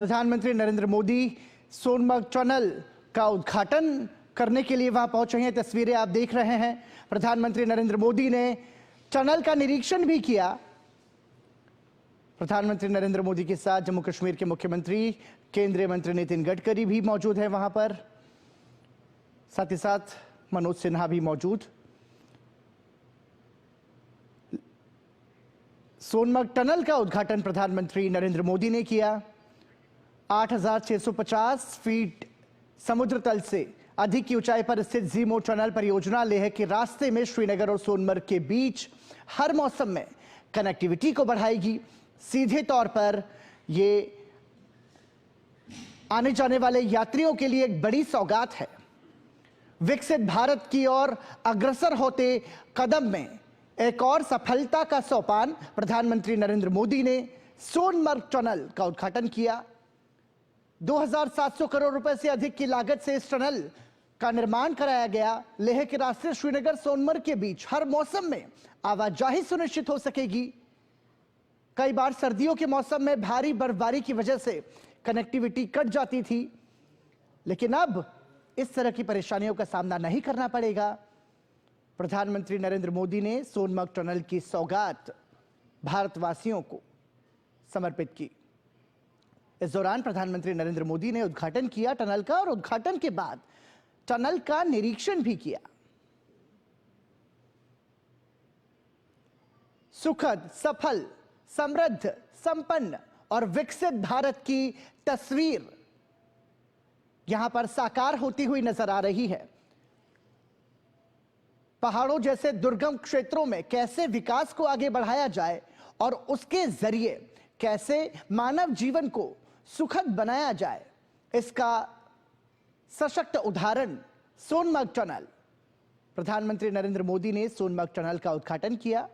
प्रधानमंत्री नरेंद्र मोदी सोनमर्ग टनल का उद्घाटन करने के लिए वहां पहुंचे हैं। तस्वीरें आप देख रहे हैं। प्रधानमंत्री नरेंद्र मोदी ने टनल का निरीक्षण भी किया। प्रधानमंत्री नरेंद्र मोदी के साथ जम्मू कश्मीर के मुख्यमंत्री केंद्रीय मंत्री नितिन गडकरी भी मौजूद हैं वहां पर, साथ ही साथ मनोज सिन्हा भी मौजूद। सोनमर्ग टनल का उद्घाटन प्रधानमंत्री नरेंद्र मोदी ने किया। 8,650 फीट समुद्र तल से अधिक की ऊंचाई पर स्थित जीमो टनल परियोजना लेह के रास्ते में श्रीनगर और सोनमर्ग के बीच हर मौसम में कनेक्टिविटी को बढ़ाएगी। सीधे तौर पर यह आने जाने वाले यात्रियों के लिए एक बड़ी सौगात है। विकसित भारत की ओर अग्रसर होते कदम में एक और सफलता का सोपान प्रधानमंत्री नरेंद्र मोदी ने सोनमर्ग टनल का उद्घाटन किया। 2,700 करोड़ रुपए से अधिक की लागत से इस टनल का निर्माण कराया गया। लेह के रास्ते श्रीनगर सोनमर्ग के बीच हर मौसम में आवाजाही सुनिश्चित हो सकेगी। कई बार सर्दियों के मौसम में भारी बर्फबारी की वजह से कनेक्टिविटी कट जाती थी, लेकिन अब इस तरह की परेशानियों का सामना नहीं करना पड़ेगा। प्रधानमंत्री नरेंद्र मोदी ने सोनमर्ग टनल की सौगात भारतवासियों को समर्पित की। इस दौरान प्रधानमंत्री नरेंद्र मोदी ने उद्घाटन किया टनल का, और उद्घाटन के बाद टनल का निरीक्षण भी किया। सुखद, सफल, समृद्ध, संपन्न और विकसित भारत की तस्वीर यहां पर साकार होती हुई नजर आ रही है। पहाड़ों जैसे दुर्गम क्षेत्रों में कैसे विकास को आगे बढ़ाया जाए और उसके जरिए कैसे मानव जीवन को सुखद बनाया जाए, इसका सशक्त उदाहरण सोनमर्ग टनल। प्रधानमंत्री नरेंद्र मोदी ने सोनमर्ग टनल का उद्घाटन किया।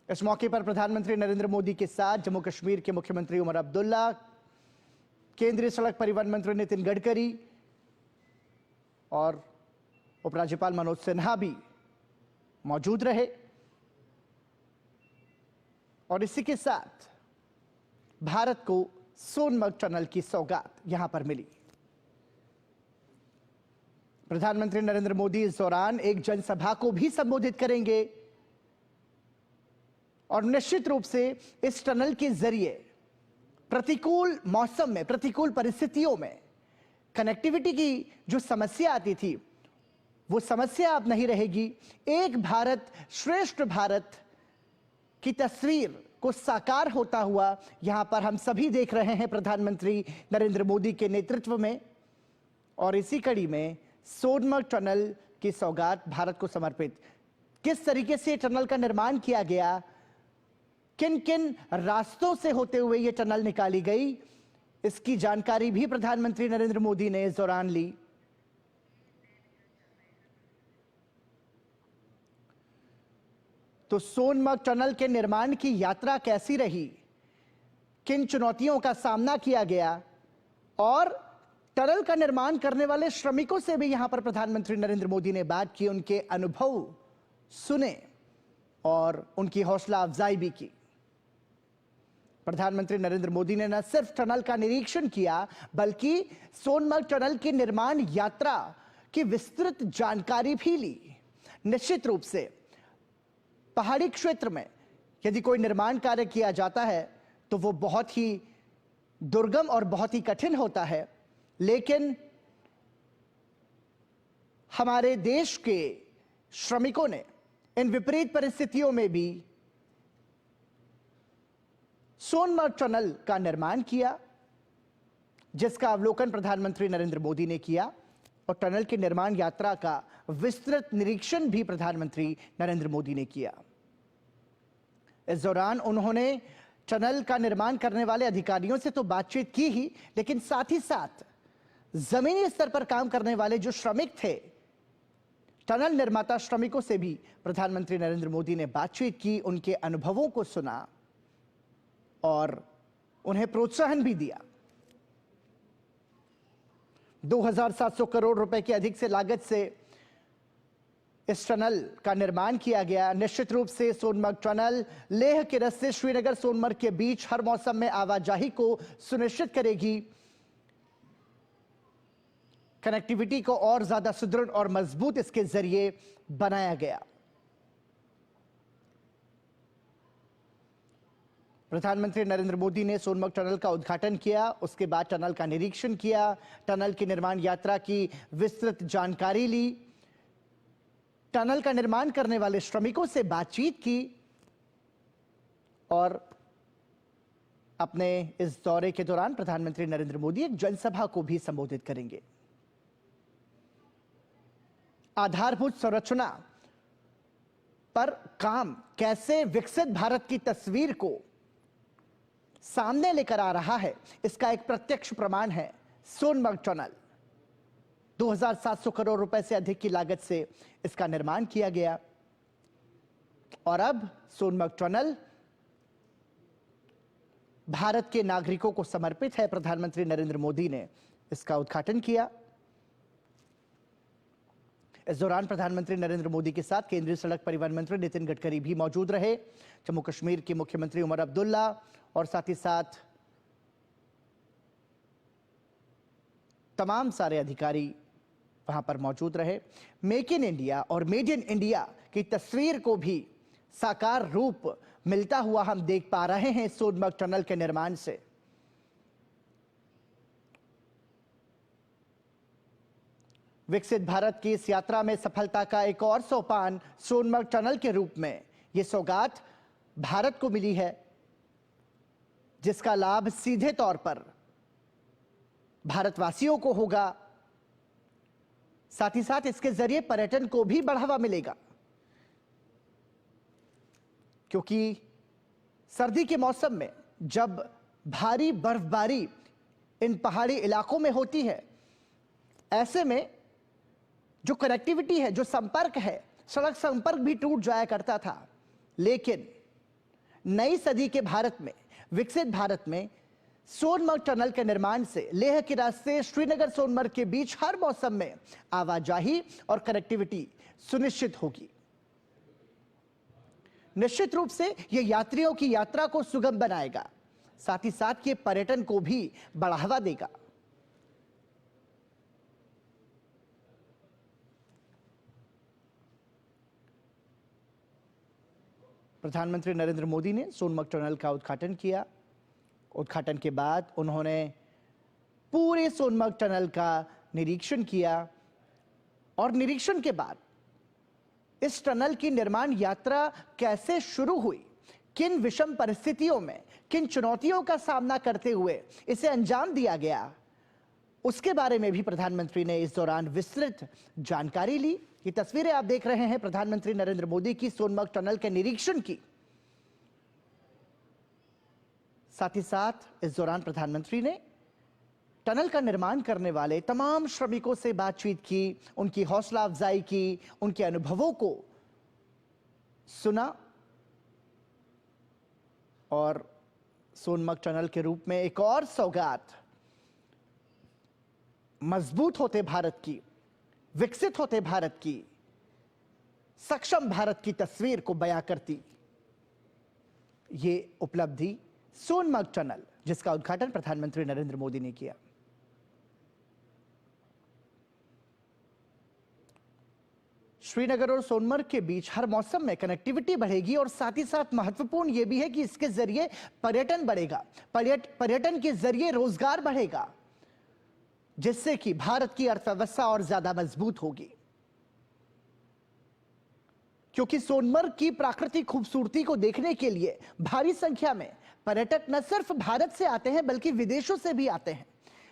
इस मौके पर प्रधानमंत्री नरेंद्र मोदी के साथ जम्मू कश्मीर के मुख्यमंत्री उमर अब्दुल्ला, केंद्रीय सड़क परिवहन मंत्री नितिन गडकरी और उपराज्यपाल मनोज सिन्हा भी मौजूद रहे। और इसी के साथ भारत को सोनमर्ग टनल की सौगात यहां पर मिली। प्रधानमंत्री नरेंद्र मोदी इस दौरान एक जनसभा को भी संबोधित करेंगे और निश्चित रूप से इस टनल के जरिए प्रतिकूल मौसम में, प्रतिकूल परिस्थितियों में कनेक्टिविटी की जो समस्या आती थी, वो समस्या अब नहीं रहेगी। एक भारत श्रेष्ठ भारत की तस्वीर को साकार होता हुआ यहां पर हम सभी देख रहे हैं प्रधानमंत्री नरेंद्र मोदी के नेतृत्व में। और इसी कड़ी में सोनमर्ग टनल की सौगात भारत को समर्पित। किस तरीके से टनल का निर्माण किया गया, किन किन रास्तों से होते हुए यह टनल निकाली गई, इसकी जानकारी भी प्रधानमंत्री नरेंद्र मोदी ने इस दौरान ली। तो सोनमर्ग टनल के निर्माण की यात्रा कैसी रही, किन चुनौतियों का सामना किया गया, और टनल का निर्माण करने वाले श्रमिकों से भी यहां पर प्रधानमंत्री नरेंद्र मोदी ने बात की, उनके अनुभव सुने और उनकी हौसला अफजाई भी की। प्रधानमंत्री नरेंद्र मोदी ने न सिर्फ टनल का निरीक्षण किया, बल्कि सोनमर्ग टनल की निर्माण यात्रा की विस्तृत जानकारी भी ली। निश्चित रूप से पहाड़ी क्षेत्र में यदि कोई निर्माण कार्य किया जाता है तो वो बहुत ही दुर्गम और बहुत ही कठिन होता है, लेकिन हमारे देश के श्रमिकों ने इन विपरीत परिस्थितियों में भी सोनमर्ग टनल का निर्माण किया, जिसका अवलोकन प्रधानमंत्री नरेंद्र मोदी ने किया। और टनल की निर्माण यात्रा का विस्तृत निरीक्षण भी प्रधानमंत्री नरेंद्र मोदी ने किया। इस दौरान उन्होंने टनल का निर्माण करने वाले अधिकारियों से तो बातचीत की ही, लेकिन साथ ही साथ जमीनी स्तर पर काम करने वाले जो श्रमिक थे, टनल निर्माता श्रमिकों से भी प्रधानमंत्री नरेंद्र मोदी ने बातचीत की, उनके अनुभवों को सुना और उन्हें प्रोत्साहन भी दिया। 2,700 करोड़ रुपए की अधिक से लागत से इस टनल का निर्माण किया गया। निश्चित रूप से सोनमर्ग टनल लेह के रस्ते श्रीनगर सोनमर्ग के बीच हर मौसम में आवाजाही को सुनिश्चित करेगी। कनेक्टिविटी को और ज्यादा सुदृढ़ और मजबूत इसके जरिए बनाया गया। प्रधानमंत्री नरेंद्र मोदी ने सोनमर्ग टनल का उद्घाटन किया, उसके बाद टनल का निरीक्षण किया, टनल की निर्माण यात्रा की विस्तृत जानकारी ली, टनल का निर्माण करने वाले श्रमिकों से बातचीत की और अपने इस दौरे के दौरान प्रधानमंत्री नरेंद्र मोदी एक जनसभा को भी संबोधित करेंगे। आधारभूत संरचना पर काम कैसे विकसित भारत की तस्वीर को सामने लेकर आ रहा है, इसका एक प्रत्यक्ष प्रमाण है सोनमर्ग टनल। 2700 करोड़ रुपए से अधिक की लागत से इसका निर्माण किया गया और अब सोनमर्ग टनल भारत के नागरिकों को समर्पित है। प्रधानमंत्री नरेंद्र मोदी ने इसका उद्घाटन किया। इस दौरान प्रधानमंत्री नरेंद्र मोदी के साथ केंद्रीय सड़क परिवहन मंत्री नितिन गडकरी भी मौजूद रहे। जम्मू कश्मीर के मुख्यमंत्री उमर अब्दुल्ला और साथ ही साथ तमाम सारे अधिकारी वहां पर मौजूद रहे। मेक इन इंडिया और मेड इन इंडिया की तस्वीर को भी साकार रूप मिलता हुआ हम देख पा रहे हैं सोनमर्ग टनल के निर्माण से। विकसित भारत की इस यात्रा में सफलता का एक और सोपान सोनमर्ग टनल के रूप में यह सौगात भारत को मिली है, जिसका लाभ सीधे तौर पर भारतवासियों को होगा। साथ ही साथ इसके जरिए पर्यटन को भी बढ़ावा मिलेगा, क्योंकि सर्दी के मौसम में जब भारी बर्फबारी इन पहाड़ी इलाकों में होती है, ऐसे में जो कनेक्टिविटी है, जो संपर्क है, सड़क संपर्क भी टूट जाया करता था। लेकिन नई सदी के भारत में, विकसित भारत में सोनमर्ग टनल के निर्माण से लेह के रास्ते श्रीनगर सोनमर्ग के बीच हर मौसम में आवाजाही और कनेक्टिविटी सुनिश्चित होगी। निश्चित रूप से यह यात्रियों की यात्रा को सुगम बनाएगा, साथ ही साथ ये पर्यटन को भी बढ़ावा देगा। प्रधानमंत्री नरेंद्र मोदी ने सोनमर्ग टनल का उद्घाटन किया। उद्घाटन के बाद उन्होंने पूरे सोनमर्ग टनल का निरीक्षण किया और निरीक्षण के बाद इस टनल की निर्माण यात्रा कैसे शुरू हुई, किन विषम परिस्थितियों में, किन चुनौतियों का सामना करते हुए इसे अंजाम दिया गया, उसके बारे में भी प्रधानमंत्री ने इस दौरान विस्तृत जानकारी ली। ये तस्वीरें आप देख रहे हैं प्रधानमंत्री नरेंद्र मोदी की सोनमर्ग टनल के निरीक्षण की। साथ ही साथ इस दौरान प्रधानमंत्री ने टनल का निर्माण करने वाले तमाम श्रमिकों से बातचीत की, उनकी हौसला अफजाई की, उनके अनुभवों को सुना और सोनमर्ग टनल के रूप में एक और सौगात मजबूत होते भारत की, विकसित होते भारत की, सक्षम भारत की तस्वीर को बयां करती ये उपलब्धि सोनमर्ग टनल, जिसका उद्घाटन प्रधानमंत्री नरेंद्र मोदी ने किया। श्रीनगर और सोनमर्ग के बीच हर मौसम में कनेक्टिविटी बढ़ेगी और साथ ही साथ महत्वपूर्ण यह भी है कि इसके जरिए पर्यटन बढ़ेगा, पर्यटन के जरिए रोजगार बढ़ेगा, जिससे कि भारत की अर्थव्यवस्था और ज्यादा मजबूत होगी। क्योंकि सोनमर्ग की प्राकृतिक खूबसूरती को देखने के लिए भारी संख्या में पर्यटक न सिर्फ भारत से आते हैं बल्कि विदेशों से भी आते हैं।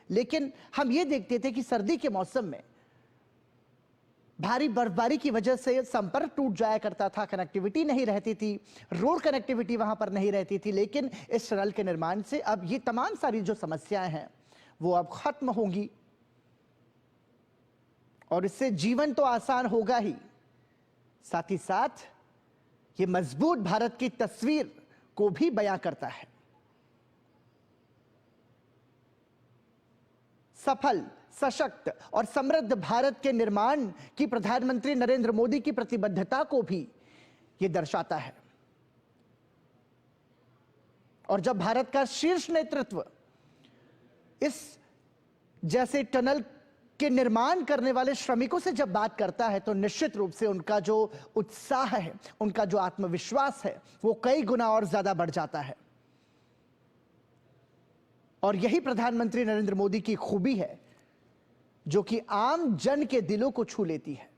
लेकिन हम ये देखते थे कि सर्दी के मौसम में भारी बर्फबारी की वजह से संपर्क टूट जाया करता था, कनेक्टिविटी नहीं रहती थी, रोड कनेक्टिविटी वहां पर नहीं रहती थी। लेकिन इस टनल के निर्माण से अब ये तमाम सारी जो समस्याएं हैं वो अब खत्म होंगी और इससे जीवन तो आसान होगा ही, साथ ही साथ ये मजबूत भारत की तस्वीर को भी बयां करता है। सफल, सशक्त और समृद्ध भारत के निर्माण की प्रधानमंत्री नरेंद्र मोदी की प्रतिबद्धता को भी यह दर्शाता है। और जब भारत का शीर्ष नेतृत्व इस जैसे टनल के निर्माण करने वाले श्रमिकों से जब बात करता है तो निश्चित रूप से उनका जो उत्साह है, उनका जो आत्मविश्वास है, वो कई गुना और ज्यादा बढ़ जाता है। और यही प्रधानमंत्री नरेंद्र मोदी की खूबी है जो कि आम जन के दिलों को छू लेती है।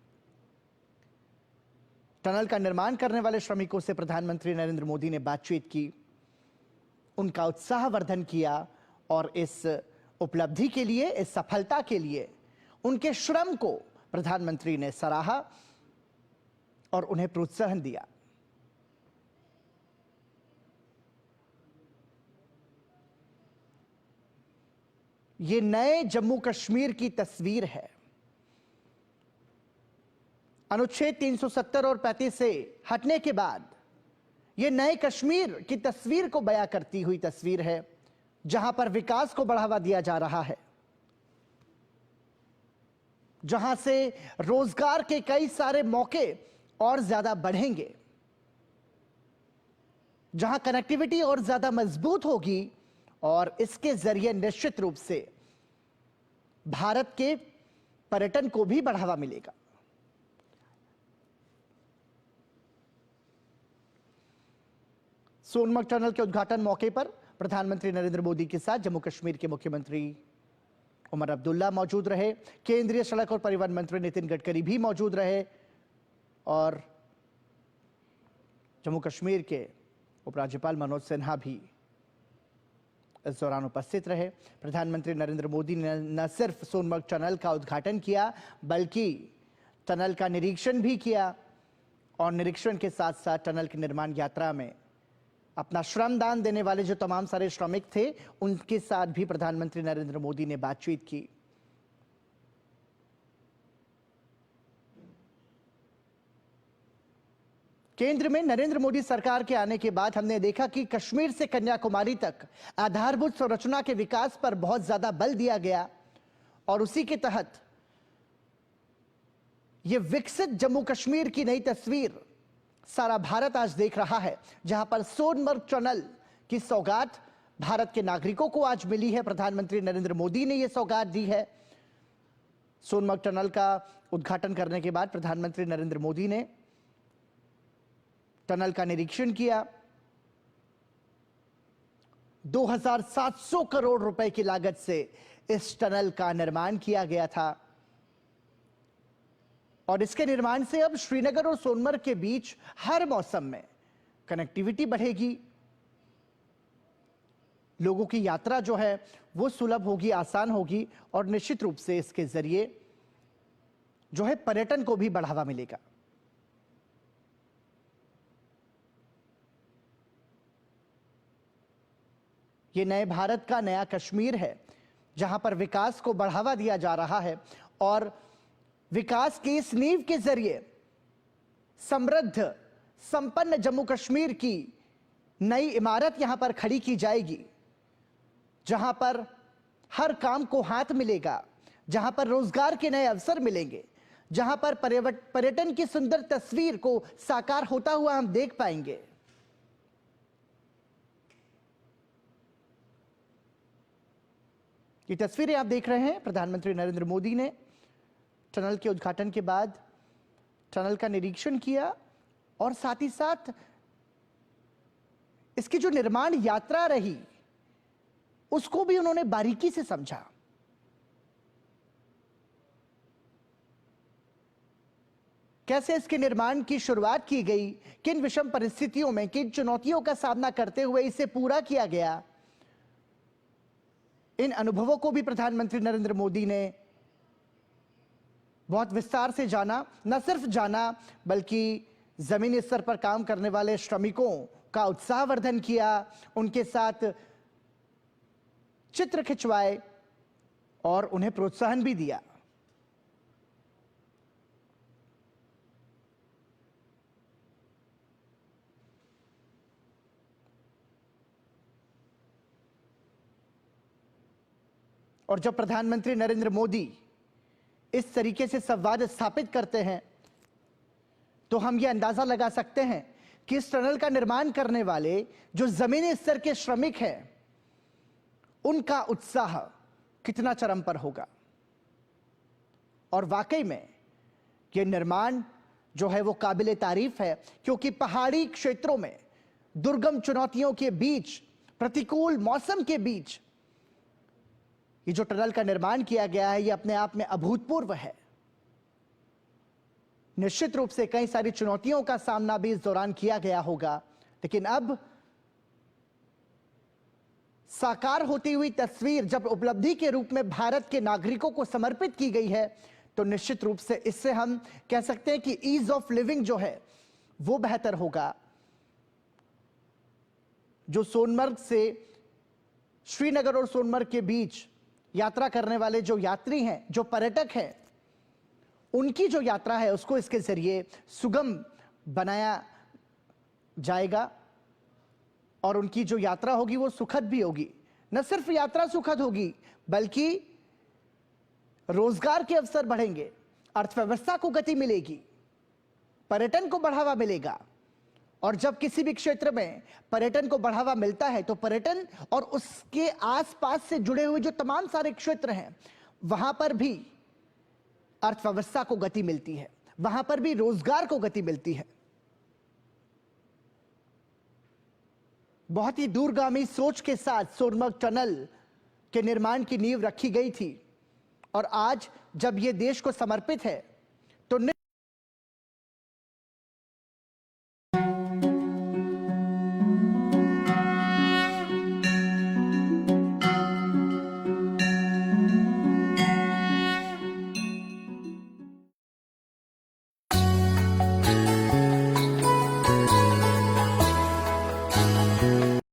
टनल का निर्माण करने वाले श्रमिकों से प्रधानमंत्री नरेंद्र मोदी ने बातचीत की, उनका उत्साहवर्धन किया और इस उपलब्धि के लिए, इस सफलता के लिए उनके श्रम को प्रधानमंत्री ने सराहा और उन्हें प्रोत्साहन दिया। ये नए जम्मू कश्मीर की तस्वीर है। अनुच्छेद 370 और 35 से हटने के बाद यह नए कश्मीर की तस्वीर को बयां करती हुई तस्वीर है, जहां पर विकास को बढ़ावा दिया जा रहा है, जहां से रोजगार के कई सारे मौके और ज्यादा बढ़ेंगे, जहां कनेक्टिविटी और ज्यादा मजबूत होगी और इसके जरिए निश्चित रूप से भारत के पर्यटन को भी बढ़ावा मिलेगा। सोनमर्ग टनल के उद्घाटन मौके पर प्रधानमंत्री नरेंद्र मोदी के साथ जम्मू कश्मीर के मुख्यमंत्री उमर अब्दुल्ला मौजूद रहे, केंद्रीय सड़क और परिवहन मंत्री नितिन गडकरी भी मौजूद रहे और जम्मू कश्मीर के उपराज्यपाल मनोज सिन्हा भी इस दौरान उपस्थित रहे। प्रधानमंत्री नरेंद्र मोदी ने न सिर्फ सोनमर्ग टनल का उद्घाटन किया बल्कि टनल का निरीक्षण भी किया और निरीक्षण के साथ साथ टनल की निर्माण यात्रा में अपना श्रमदान देने वाले जो तमाम सारे श्रमिक थे उनके साथ भी प्रधानमंत्री नरेंद्र मोदी ने बातचीत की। केंद्र में नरेंद्र मोदी सरकार के आने के बाद हमने देखा कि कश्मीर से कन्याकुमारी तक आधारभूत संरचना के विकास पर बहुत ज्यादा बल दिया गया और उसी के तहत यह विकसित जम्मू कश्मीर की नई तस्वीर सारा भारत आज देख रहा है, जहां पर सोनमर्ग टनल की सौगात भारत के नागरिकों को आज मिली है। प्रधानमंत्री नरेंद्र मोदी ने यह सौगात दी है। सोनमर्ग टनल का उद्घाटन करने के बाद प्रधानमंत्री नरेंद्र मोदी ने टनल का निरीक्षण किया। 2700 करोड़ रुपए की लागत से इस टनल का निर्माण किया गया था और इसके निर्माण से अब श्रीनगर और सोनमर्ग के बीच हर मौसम में कनेक्टिविटी बढ़ेगी, लोगों की यात्रा जो है वो सुलभ होगी, आसान होगी और निश्चित रूप से इसके जरिए जो है पर्यटन को भी बढ़ावा मिलेगा। ये नए भारत का नया कश्मीर है जहां पर विकास को बढ़ावा दिया जा रहा है और विकास की इस नींव के जरिए समृद्ध संपन्न जम्मू कश्मीर की नई इमारत यहां पर खड़ी की जाएगी, जहां पर हर काम को हाथ मिलेगा, जहां पर रोजगार के नए अवसर मिलेंगे, जहां पर पर्यटन की सुंदर तस्वीर को साकार होता हुआ हम देख पाएंगे। ये तस्वीरें आप देख रहे हैं, प्रधानमंत्री नरेंद्र मोदी ने टनल के उद्घाटन के बाद टनल का निरीक्षण किया और साथ ही साथ इसकी जो निर्माण यात्रा रही उसको भी उन्होंने बारीकी से समझा। कैसे इसके निर्माण की शुरुआत की गई, किन विषम परिस्थितियों में, किन चुनौतियों का सामना करते हुए इसे पूरा किया गया, इन अनुभवों को भी प्रधानमंत्री नरेंद्र मोदी ने बहुत विस्तार से जाना। न सिर्फ जाना बल्कि जमीनी स्तर पर काम करने वाले श्रमिकों का उत्साहवर्धन किया, उनके साथ चित्र खिंचवाए और उन्हें प्रोत्साहन भी दिया। और जब प्रधानमंत्री नरेंद्र मोदी इस तरीके से संवाद स्थापित करते हैं तो हम यह अंदाजा लगा सकते हैं कि इस टनल का निर्माण करने वाले जो जमीनी स्तर के श्रमिक हैं उनका उत्साह कितना चरम पर होगा। और वाकई में यह निर्माण जो है वो काबिले तारीफ है, क्योंकि पहाड़ी क्षेत्रों में दुर्गम चुनौतियों के बीच, प्रतिकूल मौसम के बीच ये जो टनल का निर्माण किया गया है ये अपने आप में अभूतपूर्व है। निश्चित रूप से कई सारी चुनौतियों का सामना भी इस दौरान किया गया होगा, लेकिन अब साकार होती हुई तस्वीर जब उपलब्धि के रूप में भारत के नागरिकों को समर्पित की गई है तो निश्चित रूप से इससे हम कह सकते हैं कि ईज ऑफ लिविंग जो है वो बेहतर होगा। जो सोनमर्ग से श्रीनगर और सोनमर्ग के बीच यात्रा करने वाले जो यात्री हैं, जो पर्यटक हैं, उनकी जो यात्रा है उसको इसके जरिए सुगम बनाया जाएगा और उनकी जो यात्रा होगी वो सुखद भी होगी। न सिर्फ यात्रा सुखद होगी बल्कि रोजगार के अवसर बढ़ेंगे, अर्थव्यवस्था को गति मिलेगी, पर्यटन को बढ़ावा मिलेगा। और जब किसी भी क्षेत्र में पर्यटन को बढ़ावा मिलता है तो पर्यटन और उसके आसपास से जुड़े हुए जो तमाम सारे क्षेत्र हैं वहां पर भी अर्थव्यवस्था को गति मिलती है, वहां पर भी रोजगार को गति मिलती है। बहुत ही दूरगामी सोच के साथ सोनमर्ग टनल के निर्माण की नींव रखी गई थी और आज जब यह देश को समर्पित है